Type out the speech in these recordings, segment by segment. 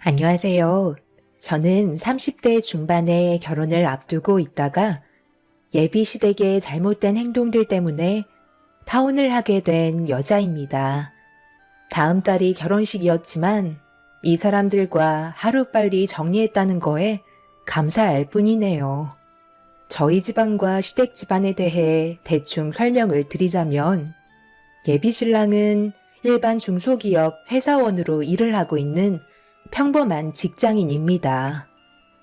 안녕하세요. 저는 30대 중반에 결혼을 앞두고 있다가 예비 시댁의 잘못된 행동들 때문에 파혼을 하게 된 여자입니다. 다음 달이 결혼식이었지만 이 사람들과 하루빨리 정리했다는 거에 감사할 뿐이네요. 저희 집안과 시댁 집안에 대해 대충 설명을 드리자면 예비 신랑은 일반 중소기업 회사원으로 일을 하고 있는 평범한 직장인입니다.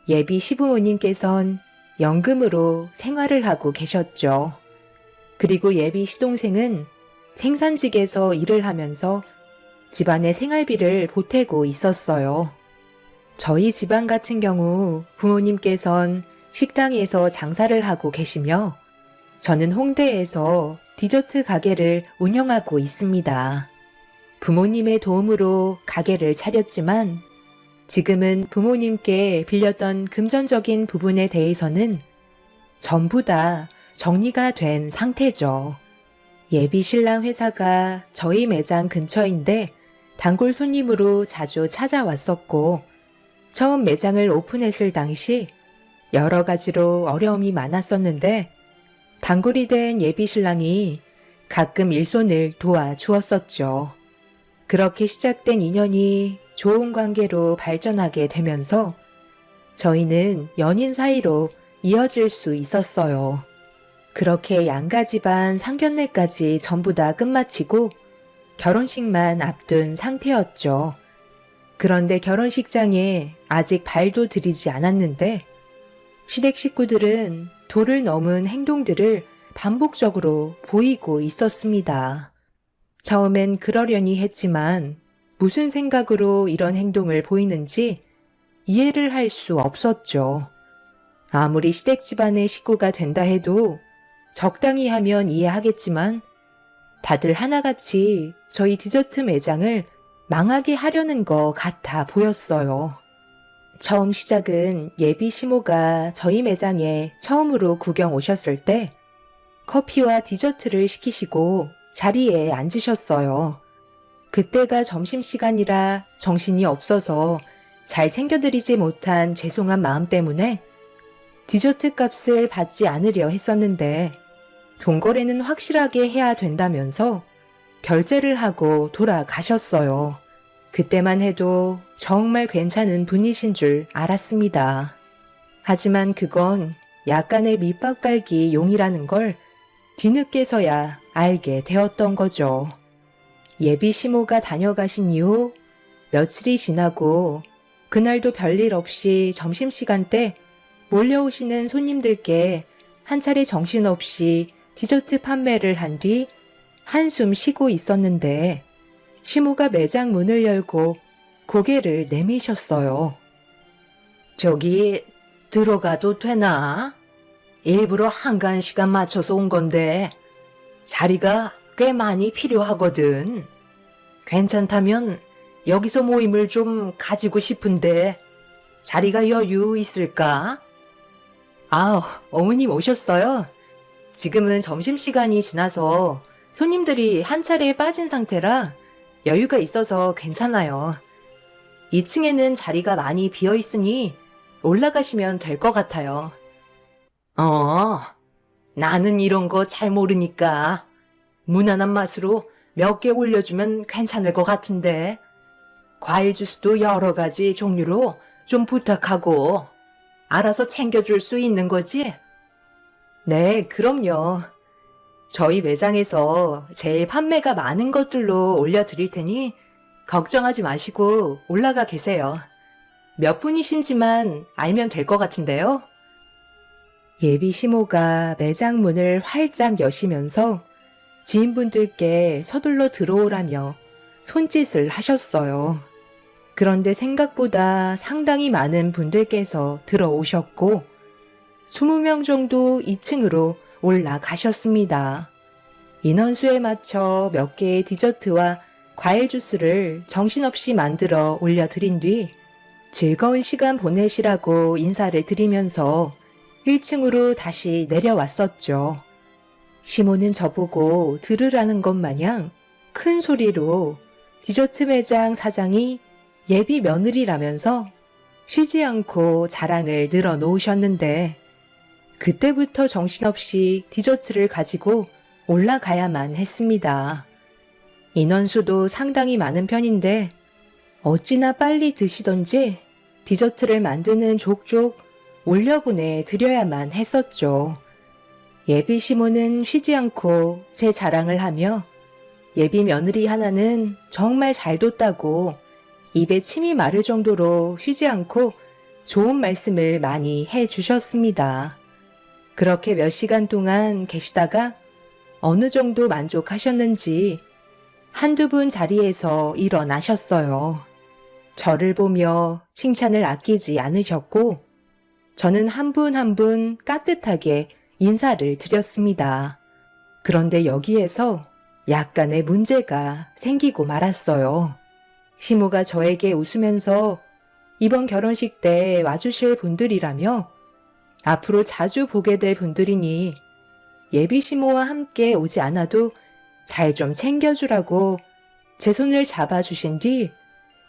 예비 시부모님께선 연금으로 생활을 하고 계셨죠. 그리고 예비 시동생은 생산직에서 일을 하면서 집안의 생활비를 보태고 있었어요. 저희 집안 같은 경우 부모님께선 식당에서 장사를 하고 계시며 저는 홍대에서 디저트 가게를 운영하고 있습니다. 부모님의 도움으로 가게를 차렸지만 지금은 부모님께 빌렸던 금전적인 부분에 대해서는 전부 다 정리가 된 상태죠. 예비 신랑 회사가 저희 매장 근처인데 단골 손님으로 자주 찾아왔었고 처음 매장을 오픈했을 당시 여러 가지로 어려움이 많았었는데 단골이 된 예비 신랑이 가끔 일손을 도와주었었죠. 그렇게 시작된 인연이 좋은 관계로 발전하게 되면서 저희는 연인 사이로 이어질 수 있었어요. 그렇게 양가 집안 상견례까지 전부 다 끝마치고 결혼식만 앞둔 상태였죠. 그런데 결혼식장에 아직 발도 들이지 않았는데 시댁 식구들은 도를 넘은 행동들을 반복적으로 보이고 있었습니다. 처음엔 그러려니 했지만 무슨 생각으로 이런 행동을 보이는지 이해를 할 수 없었죠. 아무리 시댁 집안의 식구가 된다 해도 적당히 하면 이해하겠지만 다들 하나같이 저희 디저트 매장을 망하게 하려는 것 같아 보였어요. 처음 시작은 예비 시모가 저희 매장에 처음으로 구경 오셨을 때 커피와 디저트를 시키시고 자리에 앉으셨어요. 그때가 점심시간이라 정신이 없어서 잘 챙겨드리지 못한 죄송한 마음 때문에 디저트 값을 받지 않으려 했었는데 동거래는 확실하게 해야 된다면서 결제를 하고 돌아가셨어요. 그때만 해도 정말 괜찮은 분이신 줄 알았습니다. 하지만 그건 약간의 밑밥 깔기 용이라는 걸 뒤늦게서야 알게 되었던 거죠. 예비 시모가 다녀가신 이후 며칠이 지나고 그날도 별일 없이 점심시간 때 몰려오시는 손님들께 한 차례 정신없이 디저트 판매를 한 뒤 한숨 쉬고 있었는데 시모가 매장 문을 열고 고개를 내미셨어요. 저기 들어가도 되나? 일부러 한가한 시간 맞춰서 온 건데 자리가 꽤 많이 필요하거든. 괜찮다면 여기서 모임을 좀 가지고 싶은데 자리가 여유 있을까? 어머님 오셨어요? 지금은 점심시간이 지나서 손님들이 한 차례에 빠진 상태라 여유가 있어서 괜찮아요. 2층에는 자리가 많이 비어 있으니 올라가시면 될 것 같아요. 나는 이런 거 잘 모르니까 무난한 맛으로 몇 개 올려주면 괜찮을 것 같은데 과일 주스도 여러 가지 종류로 좀 부탁하고 알아서 챙겨줄 수 있는 거지? 네, 그럼요. 저희 매장에서 제일 판매가 많은 것들로 올려드릴 테니 걱정하지 마시고 올라가 계세요. 몇 분이신지만 알면 될 것 같은데요. 예비 시모가 매장 문을 활짝 여시면서 지인분들께 서둘러 들어오라며 손짓을 하셨어요. 그런데 생각보다 상당히 많은 분들께서 들어오셨고 20명 정도 2층으로 올라가셨습니다. 인원수에 맞춰 몇 개의 디저트와 과일 주스를 정신없이 만들어 올려드린 뒤 즐거운 시간 보내시라고 인사를 드리면서 1층으로 다시 내려왔었죠. 시모는 저보고 들으라는 것 마냥 큰 소리로 디저트 매장 사장이 예비 며느리라면서 쉬지 않고 자랑을 늘어놓으셨는데 그때부터 정신없이 디저트를 가지고 올라가야만 했습니다. 인원수도 상당히 많은 편인데 어찌나 빨리 드시던지 디저트를 만드는 족족 올려보내 드려야만 했었죠. 예비 시모는 쉬지 않고 제 자랑을 하며 예비 며느리 하나는 정말 잘 뒀다고 입에 침이 마를 정도로 쉬지 않고 좋은 말씀을 많이 해 주셨습니다. 그렇게 몇 시간 동안 계시다가 어느 정도 만족하셨는지 한두 분 자리에서 일어나셨어요. 저를 보며 칭찬을 아끼지 않으셨고 저는 한 분 한 분 깍듯하게 인사를 드렸습니다. 그런데 여기에서 약간의 문제가 생기고 말았어요. 시모가 저에게 웃으면서 이번 결혼식 때 와주실 분들이라며 앞으로 자주 보게 될 분들이니 예비 시모와 함께 오지 않아도 잘 좀 챙겨주라고 제 손을 잡아주신 뒤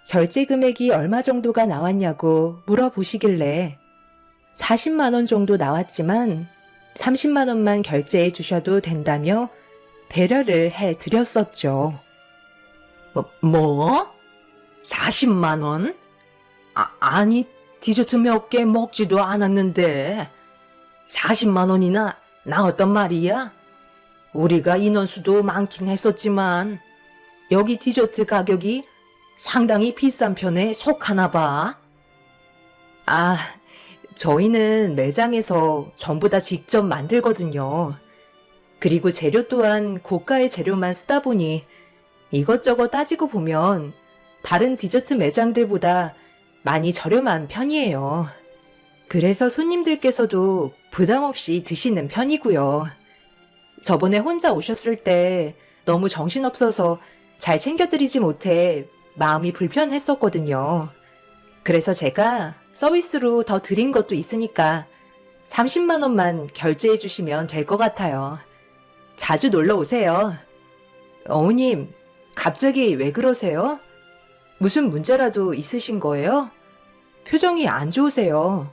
결제 금액이 얼마 정도가 나왔냐고 물어보시길래 40만 원 정도 나왔지만 30만 원만 결제해 주셔도 된다며 배려를 해 드렸었죠. 뭐? 40만 원? 아니, 디저트 몇 개 먹지도 않았는데 40만 원이나 나왔단 말이야? 우리가 인원수도 많긴 했었지만 여기 디저트 가격이 상당히 비싼 편에 속하나 봐. 저희는 매장에서 전부 다 직접 만들거든요. 그리고 재료 또한 고가의 재료만 쓰다 보니 이것저것 따지고 보면 다른 디저트 매장들보다 많이 저렴한 편이에요. 그래서 손님들께서도 부담 없이 드시는 편이고요. 저번에 혼자 오셨을 때 너무 정신없어서 잘 챙겨드리지 못해 마음이 불편했었거든요. 그래서 제가 서비스로 더 드린 것도 있으니까 30만 원만 결제해 주시면 될 것 같아요. 자주 놀러 오세요. 어머님, 갑자기 왜 그러세요? 무슨 문제라도 있으신 거예요? 표정이 안 좋으세요.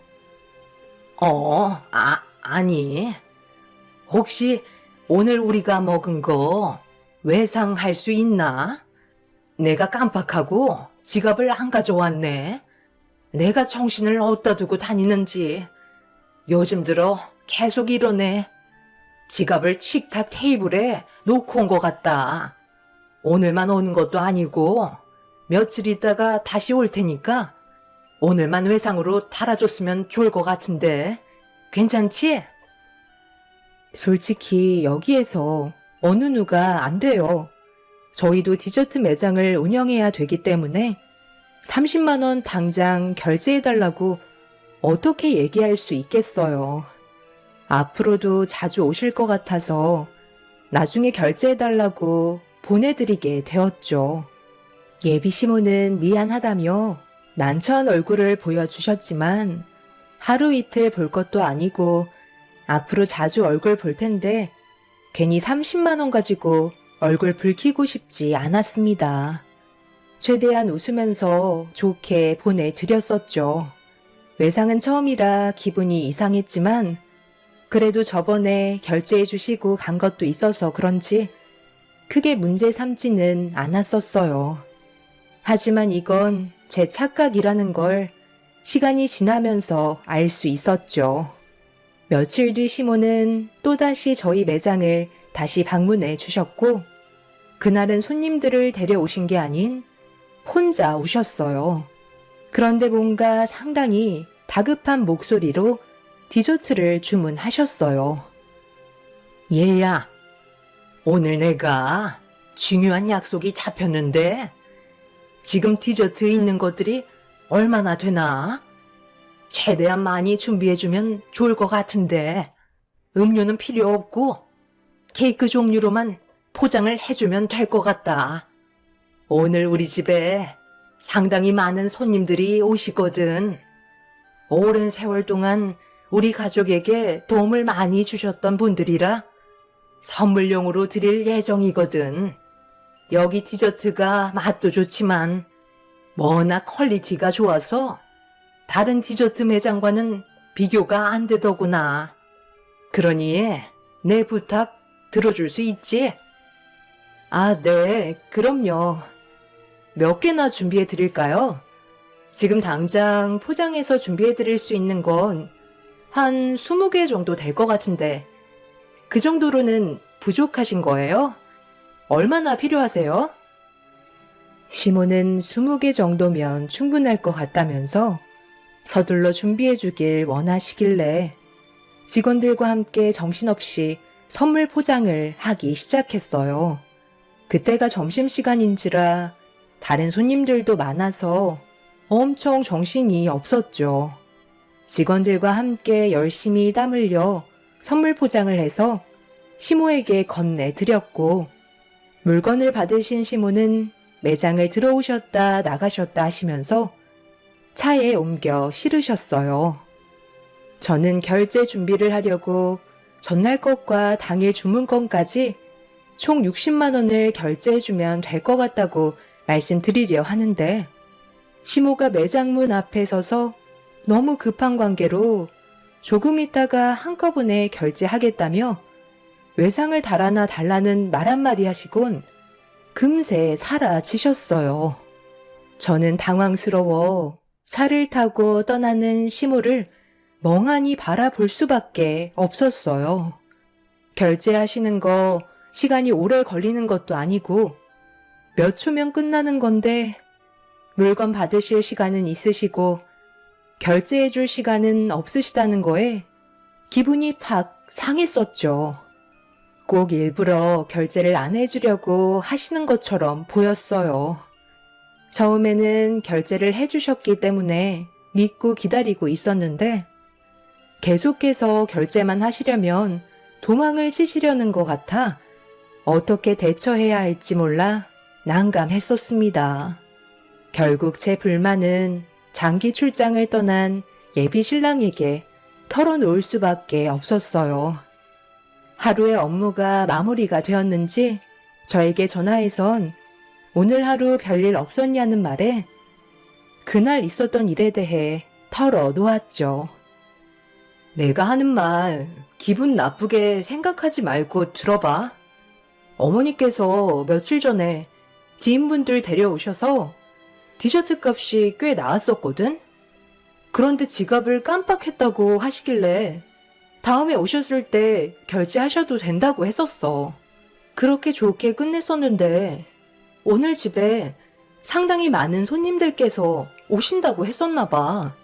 아니. 혹시 오늘 우리가 먹은 거 외상할 수 있나? 내가 깜빡하고 지갑을 안 가져왔네. 내가 정신을 어디다 두고 다니는지 요즘 들어 계속 이러네. 지갑을 식탁 테이블에 놓고 온 것 같다. 오늘만 오는 것도 아니고 며칠 있다가 다시 올 테니까 오늘만 외상으로 달아줬으면 좋을 것 같은데 괜찮지? 솔직히 여기에서 어느 누가 안 돼요. 저희도 디저트 매장을 운영해야 되기 때문에 30만 원 당장 결제해달라고 어떻게 얘기할 수 있겠어요. 앞으로도 자주 오실 것 같아서 나중에 결제해달라고 보내드리게 되었죠. 예비 시모는 미안하다며 난처한 얼굴을 보여주셨지만 하루 이틀 볼 것도 아니고 앞으로 자주 얼굴 볼 텐데 괜히 30만 원 가지고 얼굴 붉히고 싶지 않았습니다. 최대한 웃으면서 좋게 보내드렸었죠. 외상은 처음이라 기분이 이상했지만 그래도 저번에 결제해 주시고 간 것도 있어서 그런지 크게 문제 삼지는 않았었어요. 하지만 이건 제 착각이라는 걸 시간이 지나면서 알 수 있었죠. 며칠 뒤 시모는 또다시 저희 매장을 다시 방문해 주셨고 그날은 손님들을 데려오신 게 아닌 혼자 오셨어요. 그런데 뭔가 상당히 다급한 목소리로 디저트를 주문하셨어요. 얘야, 오늘 내가 중요한 약속이 잡혔는데 지금 디저트 있는 것들이 얼마나 되나? 최대한 많이 준비해주면 좋을 것 같은데 음료는 필요 없고 케이크 종류로만 포장을 해주면 될 것 같다. 오늘 우리 집에 상당히 많은 손님들이 오시거든. 오랜 세월 동안 우리 가족에게 도움을 많이 주셨던 분들이라 선물용으로 드릴 예정이거든. 여기 디저트가 맛도 좋지만 워낙 퀄리티가 좋아서 다른 디저트 매장과는 비교가 안 되더구나. 그러니 내 부탁 들어줄 수 있지? 아, 네, 그럼요. 몇 개나 준비해 드릴까요? 지금 당장 포장해서 드릴 수 있는 건 한 20개 정도 될 것 같은데, 그 정도로는 부족하신 거예요? 얼마나 필요하세요? 시모는 20개 정도면 충분할 것 같다면서 서둘러 준비해 주길 원하시길래 직원들과 함께 정신없이 선물 포장을 하기 시작했어요. 그때가 점심시간인지라 다른 손님들도 많아서 엄청 정신이 없었죠. 직원들과 함께 열심히 땀 흘려 선물 포장을 해서 시모에게 건네드렸고, 물건을 받으신 시모는 매장을 들어오셨다 나가셨다 하시면서 차에 옮겨 실으셨어요. 저는 결제 준비를 하려고 전날 것과 당일 주문건까지 총 60만 원을 결제해주면 될 것 같다고 말씀드리려 하는데, 시모가 매장 문 앞에 서서 너무 급한 관계로 조금 있다가 한꺼번에 결제하겠다며 외상을 달아나 달라는 말 한마디 하시곤 금세 사라지셨어요. 저는 당황스러워 차를 타고 떠나는 시모를 멍하니 바라볼 수밖에 없었어요. 결제하시는 거 시간이 오래 걸리는 것도 아니고 몇 초면 끝나는 건데 물건 받으실 시간은 있으시고 결제해 줄 시간은 없으시다는 거에 기분이 팍 상했었죠. 꼭 일부러 결제를 안 해주려고 하시는 것처럼 보였어요. 처음에는 결제를 해주셨기 때문에 믿고 기다리고 있었는데 계속해서 결제만 하시려면 도망을 치시려는 것 같아 어떻게 대처해야 할지 몰라 난감했었습니다. 결국 제 불만은 장기 출장을 떠난 예비 신랑에게 털어놓을 수밖에 없었어요. 하루의 업무가 마무리가 되었는지 저에게 전화해선 오늘 하루 별일 없었냐는 말에 그날 있었던 일에 대해 털어놓았죠. 내가 하는 말 기분 나쁘게 생각하지 말고 들어봐. 어머니께서 며칠 전에 지인분들 데려오셔서 디저트 값이 꽤 나왔었거든? 그런데 지갑을 깜빡했다고 하시길래 다음에 오셨을 때 결제하셔도 된다고 했었어. 그렇게 좋게 끝냈었는데 오늘 집에 상당히 많은 손님들께서 오신다고 했었나 봐.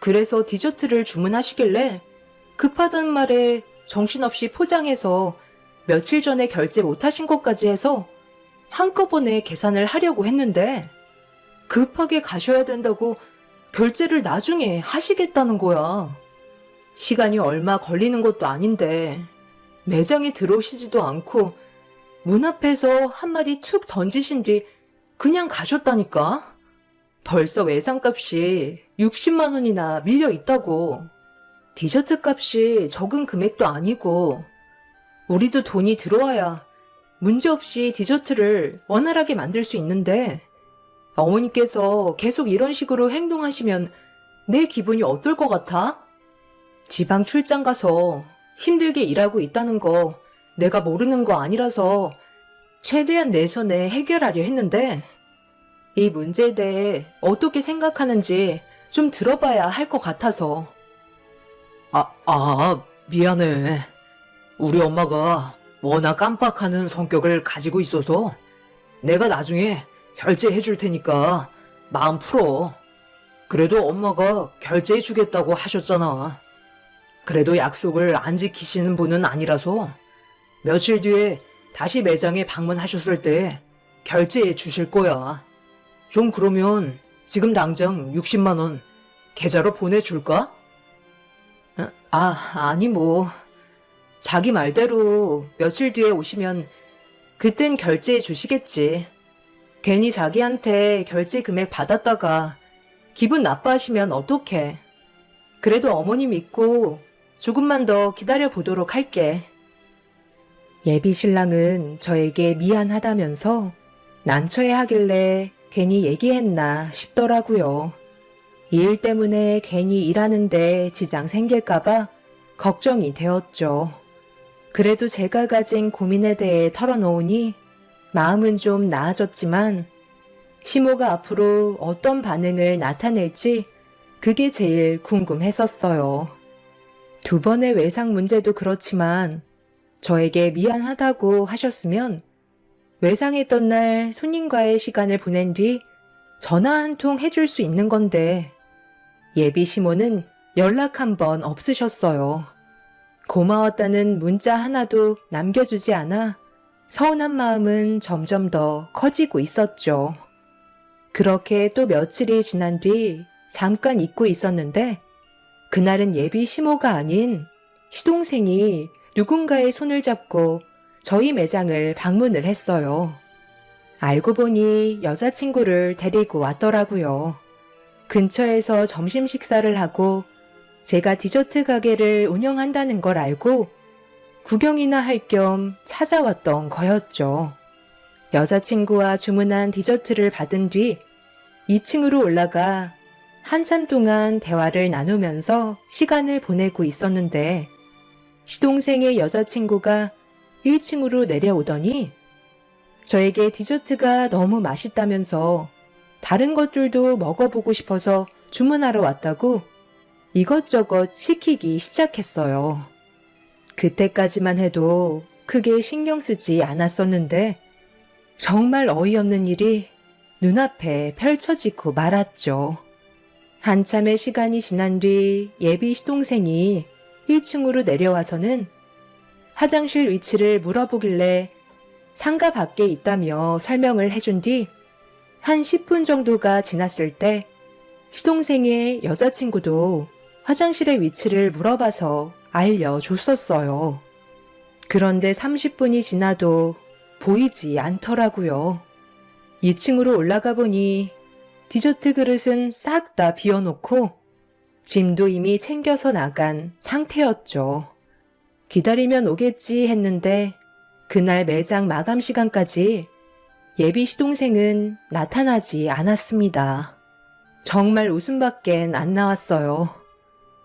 그래서 디저트를 주문하시길래 급하다는 말에 정신없이 포장해서 며칠 전에 결제 못하신 것까지 해서 한꺼번에 계산을 하려고 했는데 급하게 가셔야 된다고 결제를 나중에 하시겠다는 거야. 시간이 얼마 걸리는 것도 아닌데 매장에 들어오시지도 않고 문 앞에서 한마디 툭 던지신 뒤 그냥 가셨다니까. 벌써 외상값이 60만 원이나 밀려 있다고. 디저트 값이 적은 금액도 아니고 우리도 돈이 들어와야 문제없이 디저트를 원활하게 만들 수 있는데 어머니께서 계속 이런 식으로 행동하시면 내 기분이 어떨 것 같아? 지방 출장 가서 힘들게 일하고 있다는 거 내가 모르는 거 아니라서 최대한 내 손에 해결하려 했는데 이 문제에 대해 어떻게 생각하는지 좀 들어봐야 할 것 같아서. 미안해. 우리 엄마가 워낙 깜빡하는 성격을 가지고 있어서 내가 나중에 결제해 줄 테니까 마음 풀어. 그래도 엄마가 결제해 주겠다고 하셨잖아. 그래도 약속을 안 지키시는 분은 아니라서 며칠 뒤에 다시 매장에 방문하셨을 때 결제해 주실 거야. 좀 그러면 지금 당장 60만 원 계좌로 보내줄까? 아니 뭐. 자기 말대로 며칠 뒤에 오시면 그땐 결제해 주시겠지. 괜히 자기한테 결제 금액 받았다가 기분 나빠하시면 어떡해. 그래도 어머니 믿고 조금만 더 기다려 보도록 할게. 예비 신랑은 저에게 미안하다면서 난처해 하길래 괜히 얘기했나 싶더라고요. 이 일 때문에 괜히 일하는데 지장 생길까봐 걱정이 되었죠. 그래도 제가 가진 고민에 대해 털어놓으니 마음은 좀 나아졌지만 시모가 앞으로 어떤 반응을 나타낼지 그게 제일 궁금했었어요. 두 번의 외상 문제도 그렇지만 저에게 미안하다고 하셨으면 외상했던 날 손님과의 시간을 보낸 뒤 전화 한 통 해줄 수 있는 건데 예비 시모는 연락 한 번 없으셨어요. 고마웠다는 문자 하나도 남겨주지 않아 서운한 마음은 점점 더 커지고 있었죠. 그렇게 또 며칠이 지난 뒤 잠깐 잊고 있었는데 그날은 예비 시모가 아닌 시동생이 누군가의 손을 잡고 저희 매장을 방문을 했어요. 알고 보니 여자친구를 데리고 왔더라고요. 근처에서 점심 식사를 하고 제가 디저트 가게를 운영한다는 걸 알고 구경이나 할 겸 찾아왔던 거였죠. 여자친구와 주문한 디저트를 받은 뒤 2층으로 올라가 한참 동안 대화를 나누면서 시간을 보내고 있었는데 시동생의 여자친구가 1층으로 내려오더니 저에게 디저트가 너무 맛있다면서 다른 것들도 먹어보고 싶어서 주문하러 왔다고 이것저것 시키기 시작했어요. 그때까지만 해도 크게 신경 쓰지 않았었는데 정말 어이없는 일이 눈앞에 펼쳐지고 말았죠. 한참의 시간이 지난 뒤 예비 시동생이 1층으로 내려와서는 화장실 위치를 물어보길래 상가 밖에 있다며 설명을 해준 뒤 한 10분 정도가 지났을 때 시동생의 여자친구도 화장실의 위치를 물어봐서 알려줬었어요. 그런데 30분이 지나도 보이지 않더라고요. 2층으로 올라가 보니 디저트 그릇은 싹 다 비워놓고 짐도 이미 챙겨서 나간 상태였죠. 기다리면 오겠지 했는데 그날 매장 마감 시간까지 예비 시동생은 나타나지 않았습니다. 정말 웃음밖엔 안 나왔어요.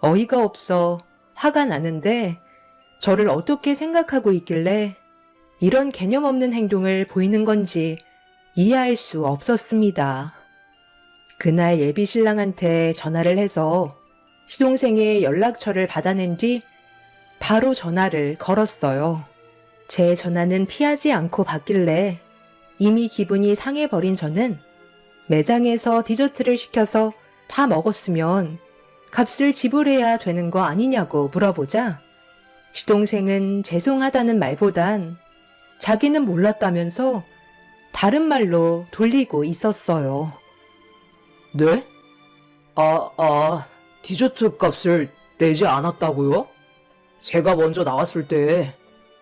어이가 없어 화가 나는데 저를 어떻게 생각하고 있길래 이런 개념 없는 행동을 보이는 건지 이해할 수 없었습니다. 그날 예비 신랑한테 전화를 해서 시동생의 연락처를 받아낸 뒤 바로 전화를 걸었어요. 제 전화는 피하지 않고 받길래 이미 기분이 상해버린 저는 매장에서 디저트를 시켜서 다 먹었으면 값을 지불해야 되는 거 아니냐고 물어보자 시동생은 죄송하다는 말보단 자기는 몰랐다면서 다른 말로 돌리고 있었어요. 네? 디저트 값을 내지 않았다고요? 제가 먼저 나왔을 때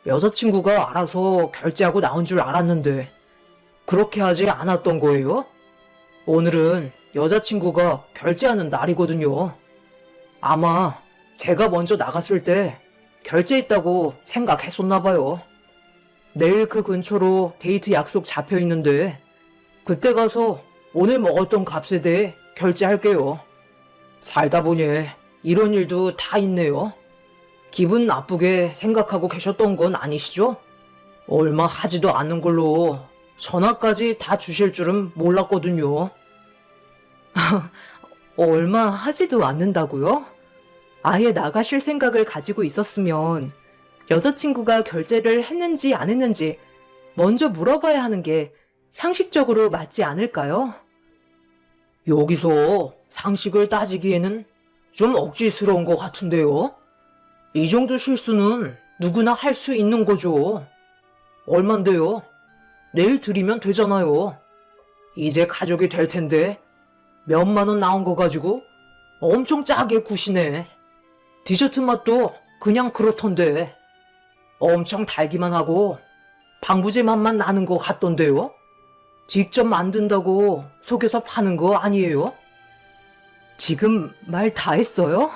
여자친구가 알아서 결제하고 나온 줄 알았는데 그렇게 하지 않았던 거예요? 오늘은 여자친구가 결제하는 날이거든요. 아마 제가 먼저 나갔을 때 결제했다고 생각했었나 봐요. 내일 그 근처로 데이트 약속 잡혀 있는데 그때 가서 오늘 먹었던 값에 대해 결제할게요. 살다 보니 이런 일도 다 있네요. 기분 나쁘게 생각하고 계셨던 건 아니시죠? 얼마 하지도 않은 걸로 전화까지 다 주실 줄은 몰랐거든요. 얼마 하지도 않는다고요? 아예 나가실 생각을 가지고 있었으면 여자친구가 결제를 했는지 안 했는지 먼저 물어봐야 하는 게 상식적으로 맞지 않을까요? 여기서 상식을 따지기에는 좀 억지스러운 것 같은데요. 이 정도 실수는 누구나 할 수 있는 거죠. 얼만데요? 내일 드리면 되잖아요. 이제 가족이 될 텐데 몇만 원 나온 거 가지고 엄청 짜게 구시네. 디저트 맛도 그냥 그렇던데 엄청 달기만 하고 방부제 맛만 나는 거 같던데요. 직접 만든다고 속여서 파는 거 아니에요? 지금 말 다 했어요?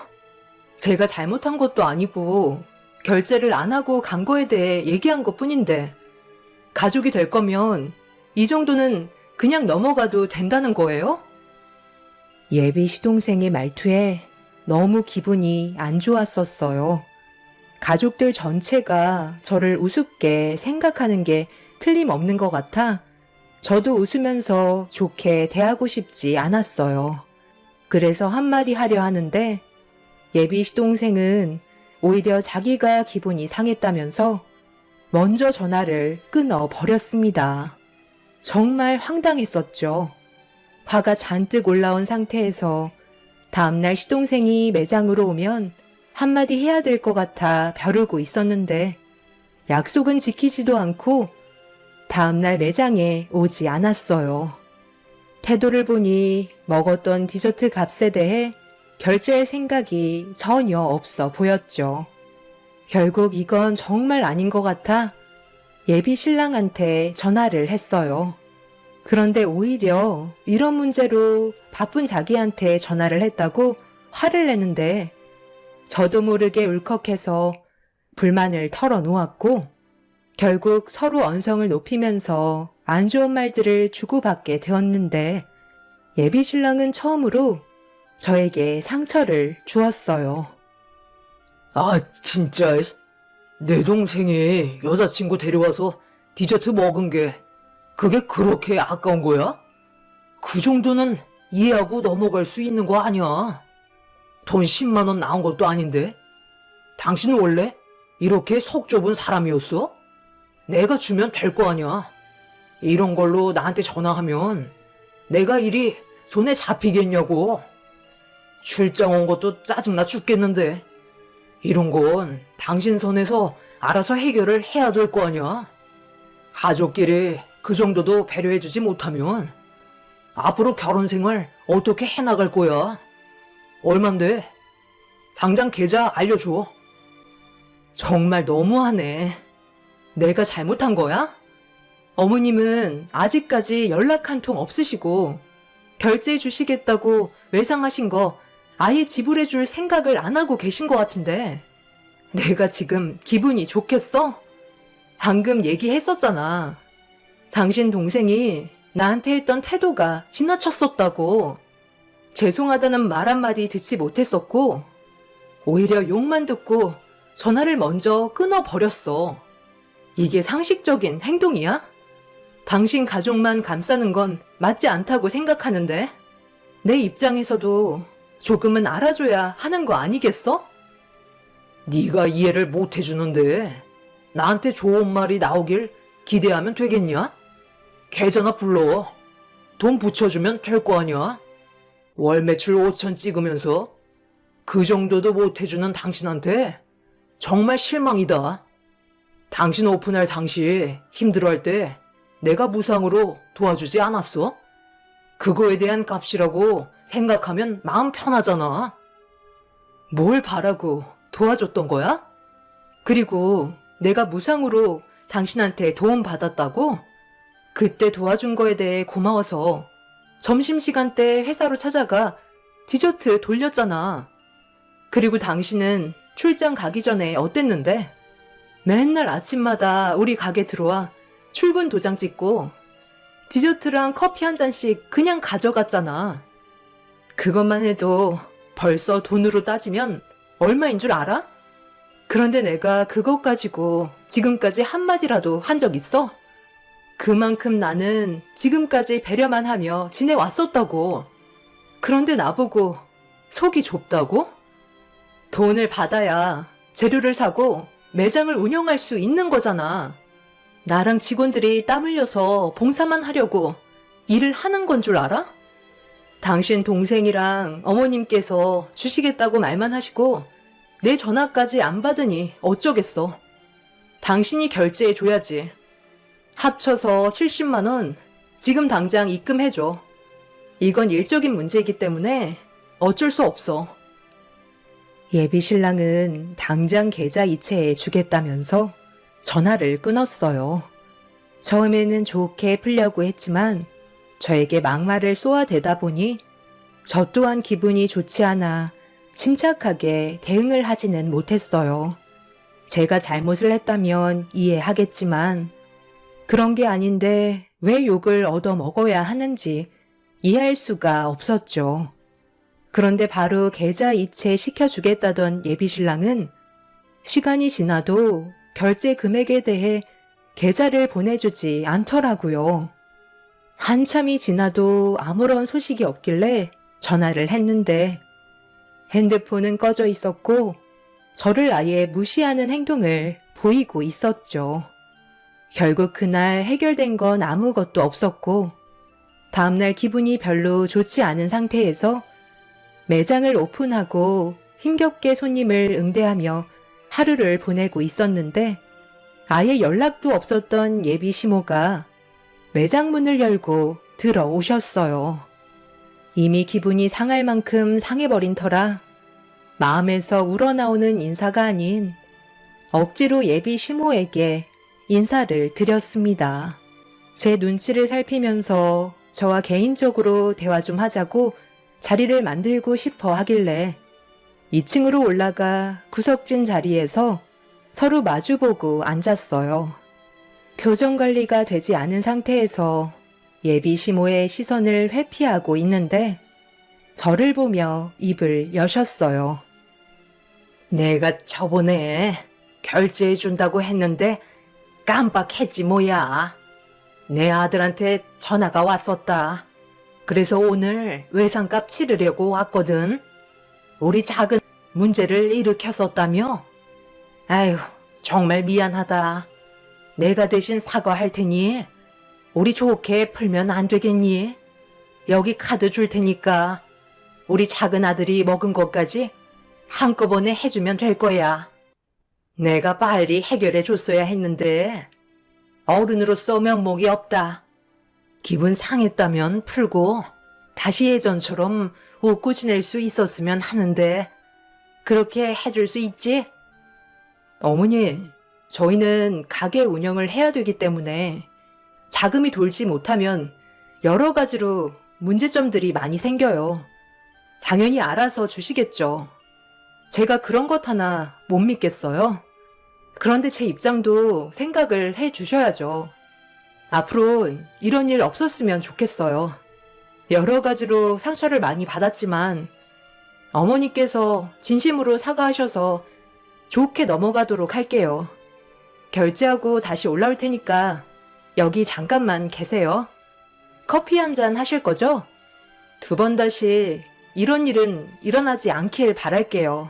제가 잘못한 것도 아니고 결제를 안 하고 간 거에 대해 얘기한 것 뿐인데 가족이 될 거면 이 정도는 그냥 넘어가도 된다는 거예요? 예비 시동생의 말투에 너무 기분이 안 좋았었어요. 가족들 전체가 저를 우습게 생각하는 게 틀림없는 것 같아 저도 웃으면서 좋게 대하고 싶지 않았어요. 그래서 한마디 하려 하는데 예비 시동생은 오히려 자기가 기분이 상했다면서 먼저 전화를 끊어 버렸습니다. 정말 황당했었죠. 화가 잔뜩 올라온 상태에서 다음날 시동생이 매장으로 오면 한마디 해야 될 것 같아 벼르고 있었는데 약속은 지키지도 않고 다음날 매장에 오지 않았어요. 태도를 보니 먹었던 디저트 값에 대해 결제할 생각이 전혀 없어 보였죠. 결국 이건 정말 아닌 것 같아 예비 신랑한테 전화를 했어요. 그런데 오히려 이런 문제로 바쁜 자기한테 전화를 했다고 화를 내는데 저도 모르게 울컥해서 불만을 털어놓았고 결국 서로 언성을 높이면서 안 좋은 말들을 주고받게 되었는데 예비 신랑은 처음으로 저에게 상처를 주었어요. 아, 진짜. 내 동생이 여자친구 데려와서 디저트 먹은 게 그게 그렇게 아까운 거야? 그 정도는 이해하고 넘어갈 수 있는 거 아니야. 돈 10만 원 나온 것도 아닌데. 당신은 원래 이렇게 속 좁은 사람이었어? 내가 주면 될 거 아니야. 이런 걸로 나한테 전화하면 내가 일이 손에 잡히겠냐고. 출장 온 것도 짜증나 죽겠는데. 이런 건 당신 선에서 알아서 해결을 해야 될 거 아니야. 가족끼리 그 정도도 배려해주지 못하면 앞으로 결혼 생활 어떻게 해나갈 거야? 얼만데? 당장 계좌 알려줘. 정말 너무하네. 내가 잘못한 거야? 어머님은 아직까지 연락 한 통 없으시고 결제해 주시겠다고 외상하신 거 아예 지불해 줄 생각을 안 하고 계신 것 같은데 내가 지금 기분이 좋겠어? 방금 얘기했었잖아. 당신 동생이 나한테 했던 태도가 지나쳤었다고. 죄송하다는 말 한마디 듣지 못했었고 오히려 욕만 듣고 전화를 먼저 끊어버렸어. 이게 상식적인 행동이야? 당신 가족만 감싸는 건 맞지 않다고 생각하는데 내 입장에서도 조금은 알아줘야 하는 거 아니겠어? 네가 이해를 못 해주는데 나한테 좋은 말이 나오길 기대하면 되겠냐? 계좌나 불러. 돈 붙여주면 될 거 아니야? 월 매출 5천 찍으면서 그 정도도 못 해주는 당신한테 정말 실망이다. 당신 오픈할 당시 힘들어할 때 내가 무상으로 도와주지 않았어? 그거에 대한 값이라고 생각하면 마음 편하잖아. 뭘 바라고 도와줬던 거야? 그리고 내가 무상으로 당신한테 도움 받았다고? 그때 도와준 거에 대해 고마워서 점심시간 때 회사로 찾아가 디저트 돌렸잖아. 그리고 당신은 출장 가기 전에 어땠는데? 맨날 아침마다 우리 가게 들어와 출근 도장 찍고 디저트랑 커피 한 잔씩 그냥 가져갔잖아. 그것만 해도 벌써 돈으로 따지면 얼마인 줄 알아? 그런데 내가 그것 가지고 지금까지 한마디라도 한 적 있어? 그만큼 나는 지금까지 배려만 하며 지내왔었다고. 그런데 나보고 속이 좁다고? 돈을 받아야 재료를 사고 매장을 운영할 수 있는 거잖아. 나랑 직원들이 땀 흘려서 봉사만 하려고 일을 하는 건 줄 알아? 당신 동생이랑 어머님께서 주시겠다고 말만 하시고 내 전화까지 안 받으니 어쩌겠어. 당신이 결제해 줘야지. 합쳐서 70만 원 지금 당장 입금해줘. 이건 일적인 문제이기 때문에 어쩔 수 없어. 예비 신랑은 당장 계좌 이체해 주겠다면서 전화를 끊었어요. 처음에는 좋게 풀려고 했지만 저에게 막말을 쏘아대다 보니 저 또한 기분이 좋지 않아 침착하게 대응을 하지는 못했어요. 제가 잘못을 했다면 이해하겠지만 그런 게 아닌데 왜 욕을 얻어먹어야 하는지 이해할 수가 없었죠. 그런데 바로 계좌 이체 시켜주겠다던 예비신랑은 시간이 지나도 결제 금액에 대해 계좌를 보내주지 않더라고요. 한참이 지나도 아무런 소식이 없길래 전화를 했는데 핸드폰은 꺼져 있었고 저를 아예 무시하는 행동을 보이고 있었죠. 결국 그날 해결된 건 아무것도 없었고 다음날 기분이 별로 좋지 않은 상태에서 매장을 오픈하고 힘겹게 손님을 응대하며 하루를 보내고 있었는데 아예 연락도 없었던 예비 시모가 매장 문을 열고 들어오셨어요. 이미 기분이 상할 만큼 상해버린 터라 마음에서 우러나오는 인사가 아닌 억지로 예비 시모에게 인사를 드렸습니다. 제 눈치를 살피면서 저와 개인적으로 대화 좀 하자고 자리를 만들고 싶어 하길래 2층으로 올라가 구석진 자리에서 서로 마주보고 앉았어요. 표정 관리가 되지 않은 상태에서 예비 시모의 시선을 회피하고 있는데 저를 보며 입을 여셨어요. 내가 저번에 결제해 준다고 했는데 깜빡했지 뭐야. 내 아들한테 전화가 왔었다. 그래서 오늘 외상값 치르려고 왔거든. 우리 작은 문제를 일으켰었다며? 아휴, 정말 미안하다. 내가 대신 사과할 테니 우리 좋게 풀면 안 되겠니? 여기 카드 줄 테니까 우리 작은 아들이 먹은 것까지 한꺼번에 해주면 될 거야. 내가 빨리 해결해 줬어야 했는데 어른으로서 면목이 없다. 기분 상했다면 풀고 다시 예전처럼 웃고 지낼 수 있었으면 하는데 그렇게 해줄 수 있지? 어머니, 저희는 가게 운영을 해야 되기 때문에 자금이 돌지 못하면 여러 가지로 문제점들이 많이 생겨요. 당연히 알아서 주시겠죠. 제가 그런 것 하나 못 믿겠어요. 그런데 제 입장도 생각을 해 주셔야죠. 앞으로 이런 일 없었으면 좋겠어요. 여러 가지로 상처를 많이 받았지만 어머니께서 진심으로 사과하셔서 좋게 넘어가도록 할게요. 결제하고 다시 올라올 테니까 여기 잠깐만 계세요. 커피 한 잔 하실 거죠? 2번 다시 이런 일은 일어나지 않길 바랄게요.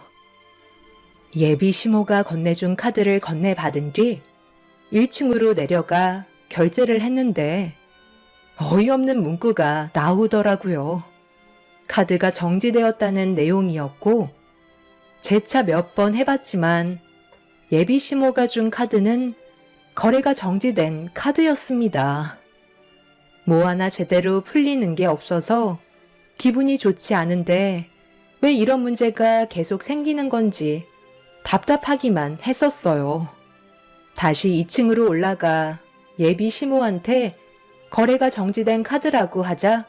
예비 시모가 건네준 카드를 건네받은 뒤 1층으로 내려가 결제를 했는데 어이없는 문구가 나오더라고요. 카드가 정지되었다는 내용이었고 재차 몇 번 해봤지만 예비 시모가 준 카드는 거래가 정지된 카드였습니다. 뭐 하나 제대로 풀리는 게 없어서 기분이 좋지 않은데 왜 이런 문제가 계속 생기는 건지 답답하기만 했었어요. 다시 2층으로 올라가 예비 시모한테 거래가 정지된 카드라고 하자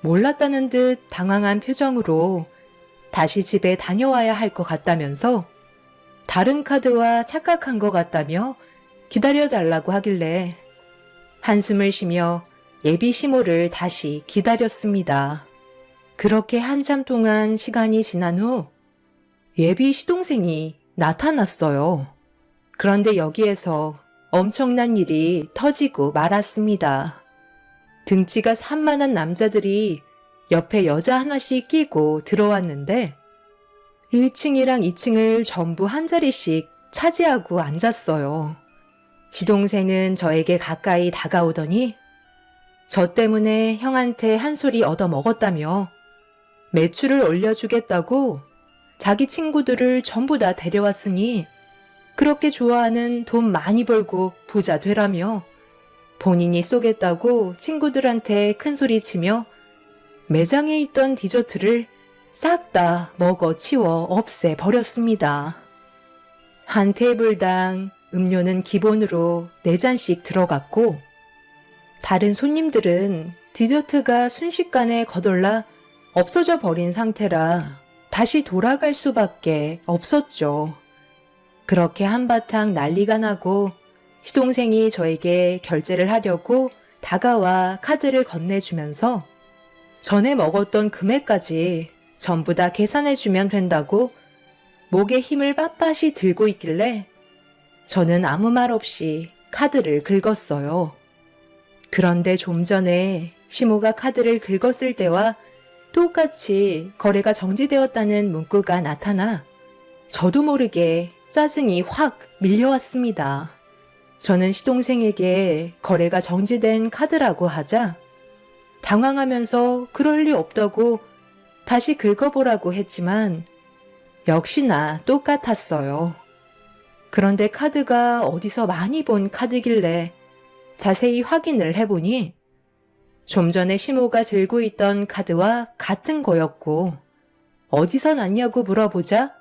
몰랐다는 듯 당황한 표정으로 다시 집에 다녀와야 할 것 같다면서 다른 카드와 착각한 것 같다며 기다려달라고 하길래 한숨을 쉬며 예비 시모를 다시 기다렸습니다. 그렇게 한참 동안 시간이 지난 후 예비 시동생이 나타났어요. 그런데 여기에서 엄청난 일이 터지고 말았습니다. 등치가 산만한 남자들이 옆에 여자 하나씩 끼고 들어왔는데 1층이랑 2층을 전부 한 자리씩 차지하고 앉았어요. 시동생은 저에게 가까이 다가오더니 저 때문에 형한테 한 소리 얻어먹었다며 매출을 올려주겠다고 자기 친구들을 전부 다 데려왔으니 그렇게 좋아하는 돈 많이 벌고 부자 되라며 본인이 쏘겠다고 친구들한테 큰소리치며 매장에 있던 디저트를 싹 다 먹어치워 없애버렸습니다. 한 테이블당 음료는 기본으로 4잔씩 들어갔고 다른 손님들은 디저트가 순식간에 거덜나 없어져 버린 상태라 다시 돌아갈 수밖에 없었죠. 그렇게 한바탕 난리가 나고 시동생이 저에게 결제를 하려고 다가와 카드를 건네주면서 전에 먹었던 금액까지 전부 다 계산해주면 된다고 목에 힘을 빳빳이 들고 있길래 저는 아무 말 없이 카드를 긁었어요. 그런데 좀 전에 시모가 카드를 긁었을 때와 똑같이 거래가 정지되었다는 문구가 나타나 저도 모르게 짜증이 확 밀려왔습니다. 저는 시동생에게 거래가 정지된 카드라고 하자 당황하면서 그럴 리 없다고 다시 긁어보라고 했지만 역시나 똑같았어요. 그런데 카드가 어디서 많이 본 카드길래 자세히 확인을 해보니 좀 전에 시모가 들고 있던 카드와 같은 거였고 어디서 났냐고 물어보자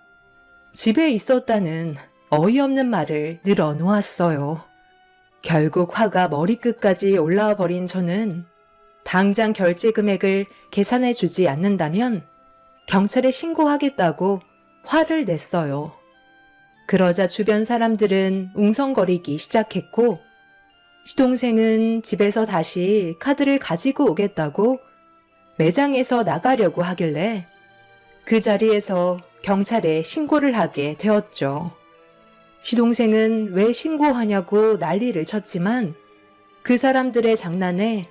집에 있었다는 어이없는 말을 늘어놓았어요. 결국 화가 머리끝까지 올라와 버린 저는 당장 결제 금액을 계산해 주지 않는다면 경찰에 신고하겠다고 화를 냈어요. 그러자 주변 사람들은 웅성거리기 시작했고 시동생은 집에서 다시 카드를 가지고 오겠다고 매장에서 나가려고 하길래 그 자리에서 경찰에 신고를 하게 되었죠. 시동생은 왜 신고하냐고 난리를 쳤지만 그 사람들의 장난에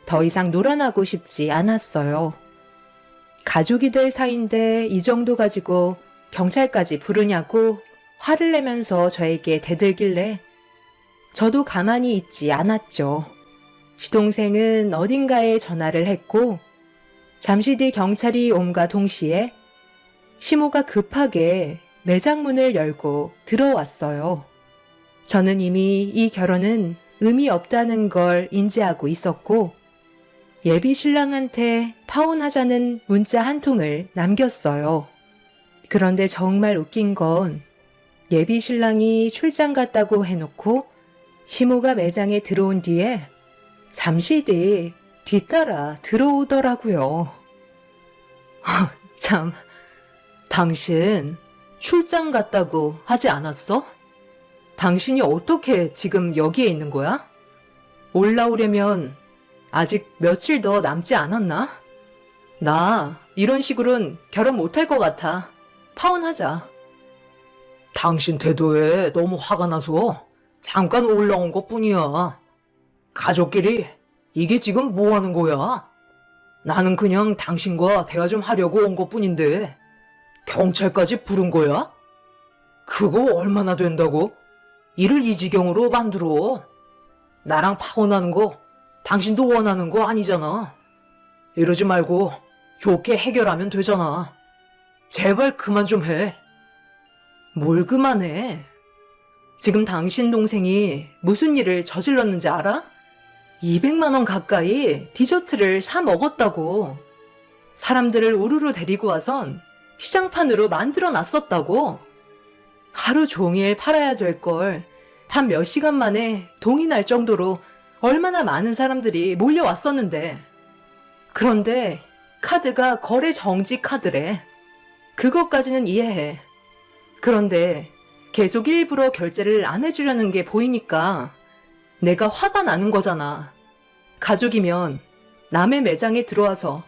더 이상 놀아나고 싶지 않았어요. 가족이 될 사이인데 이 정도 가지고 경찰까지 부르냐고 화를 내면서 저에게 대들길래 저도 가만히 있지 않았죠. 시동생은 어딘가에 전화를 했고 잠시 뒤 경찰이 옴과 동시에 시모가 급하게 매장 문을 열고 들어왔어요. 저는 이미 이 결혼은 의미 없다는 걸 인지하고 있었고 예비 신랑한테 파혼하자는 문자 한 통을 남겼어요. 그런데 정말 웃긴 건 예비 신랑이 출장 갔다고 해놓고 시모가 매장에 들어온 뒤에 잠시 뒤 뒤따라 들어오더라고요. 참, 당신 출장 갔다고 하지 않았어? 당신이 어떻게 지금 여기에 있는 거야? 올라오려면 아직 며칠 더 남지 않았나? 나 이런 식으로는 결혼 못할 것 같아. 파혼하자. 당신 태도에 너무 화가 나서 잠깐 올라온 것뿐이야. 가족끼리 이게 지금 뭐 하는 거야? 나는 그냥 당신과 대화 좀 하려고 온 것뿐인데 경찰까지 부른 거야? 그거 얼마나 된다고? 일을 이 지경으로 만들어. 나랑 파혼하는 거 당신도 원하는 거 아니잖아. 이러지 말고 좋게 해결하면 되잖아. 제발 그만 좀 해. 뭘 그만해? 지금 당신 동생이 무슨 일을 저질렀는지 알아? 200만 원 가까이 디저트를 사 먹었다고. 사람들을 우르르 데리고 와선 시장판으로 만들어 놨었다고. 하루 종일 팔아야 될 걸 단 몇 시간 만에 동이 날 정도로 얼마나 많은 사람들이 몰려왔었는데. 그런데 카드가 거래 정지 카드래. 그것까지는 이해해. 그런데 계속 일부러 결제를 안 해주려는 게 보이니까 내가 화가 나는 거잖아. 가족이면 남의 매장에 들어와서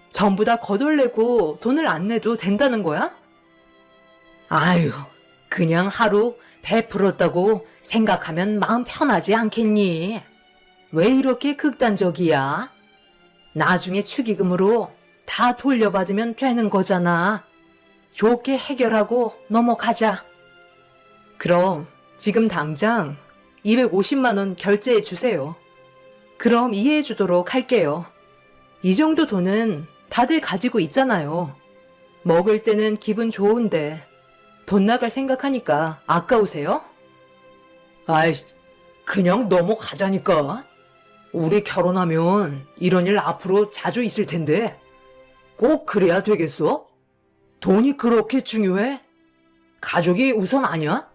전부 다 거덜내고 돈을 안 내도 된다는 거야? 아유, 그냥 하루 베풀었다고 생각하면 마음 편하지 않겠니? 왜 이렇게 극단적이야? 나중에 축의금으로 다 돌려받으면 되는 거잖아. 좋게 해결하고 넘어가자. 그럼 지금 당장 250만 원 결제해 주세요. 그럼 이해해 주도록 할게요. 이 정도 돈은 다들 가지고 있잖아요. 먹을 때는 기분 좋은데 돈 나갈 생각하니까 아까우세요? 아이, 그냥 넘어가자니까. 우리 결혼하면 이런 일 앞으로 자주 있을 텐데 꼭 그래야 되겠어? 돈이 그렇게 중요해? 가족이 우선 아니야?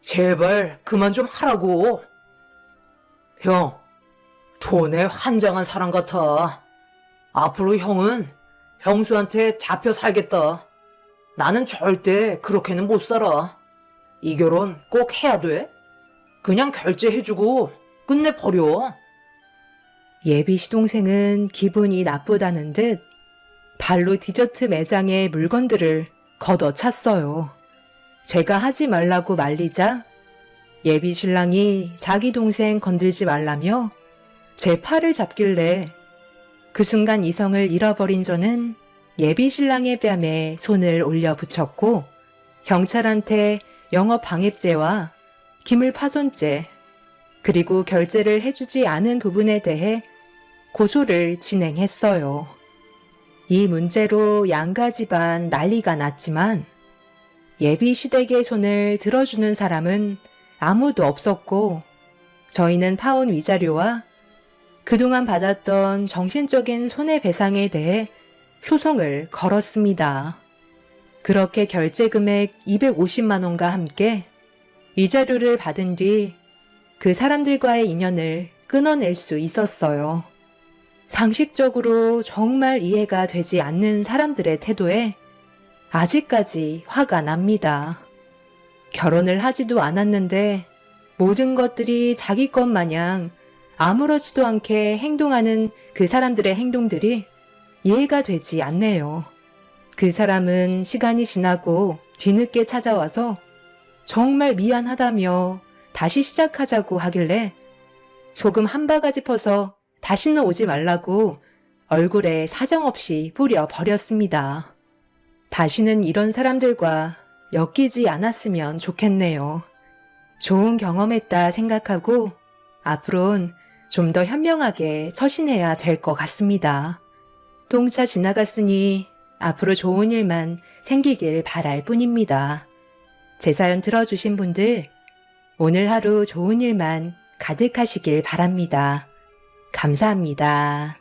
제발 그만 좀 하라고. 형, 돈에 환장한 사람 같아. 앞으로 형은 형수한테 잡혀 살겠다. 나는 절대 그렇게는 못 살아. 이 결혼 꼭 해야 돼? 그냥 결제해주고 끝내버려. 예비 시동생은 기분이 나쁘다는 듯 발로 디저트 매장의 물건들을 걷어찼어요. 제가 하지 말라고 말리자 예비 신랑이 자기 동생 건들지 말라며 제 팔을 잡길래 그 순간 이성을 잃어버린 저는 예비 신랑의 뺨에 손을 올려 붙였고 경찰한테 영업 방해죄와 기물파손죄 그리고 결제를 해주지 않은 부분에 대해 고소를 진행했어요. 이 문제로 양가 집안 난리가 났지만 예비 시댁의 손을 들어주는 사람은 아무도 없었고 저희는 파혼 위자료와 그동안 받았던 정신적인 손해배상에 대해 소송을 걸었습니다. 그렇게 결제 금액 250만 원과 함께 위자료를 받은 뒤 그 사람들과의 인연을 끊어낼 수 있었어요. 상식적으로 정말 이해가 되지 않는 사람들의 태도에 아직까지 화가 납니다. 결혼을 하지도 않았는데 모든 것들이 자기 것 마냥 아무렇지도 않게 행동하는 그 사람들의 행동들이 이해가 되지 않네요. 그 사람은 시간이 지나고 뒤늦게 찾아와서 정말 미안하다며 다시 시작하자고 하길래 소금 한 바가지 퍼서 다시는 오지 말라고 얼굴에 사정없이 뿌려 버렸습니다. 다시는 이런 사람들과 엮이지 않았으면 좋겠네요. 좋은 경험했다 생각하고 앞으론 좀 더 현명하게 처신해야 될 것 같습니다. 똥차 지나갔으니 앞으로 좋은 일만 생기길 바랄 뿐입니다. 제 사연 들어주신 분들 오늘 하루 좋은 일만 가득하시길 바랍니다. 감사합니다.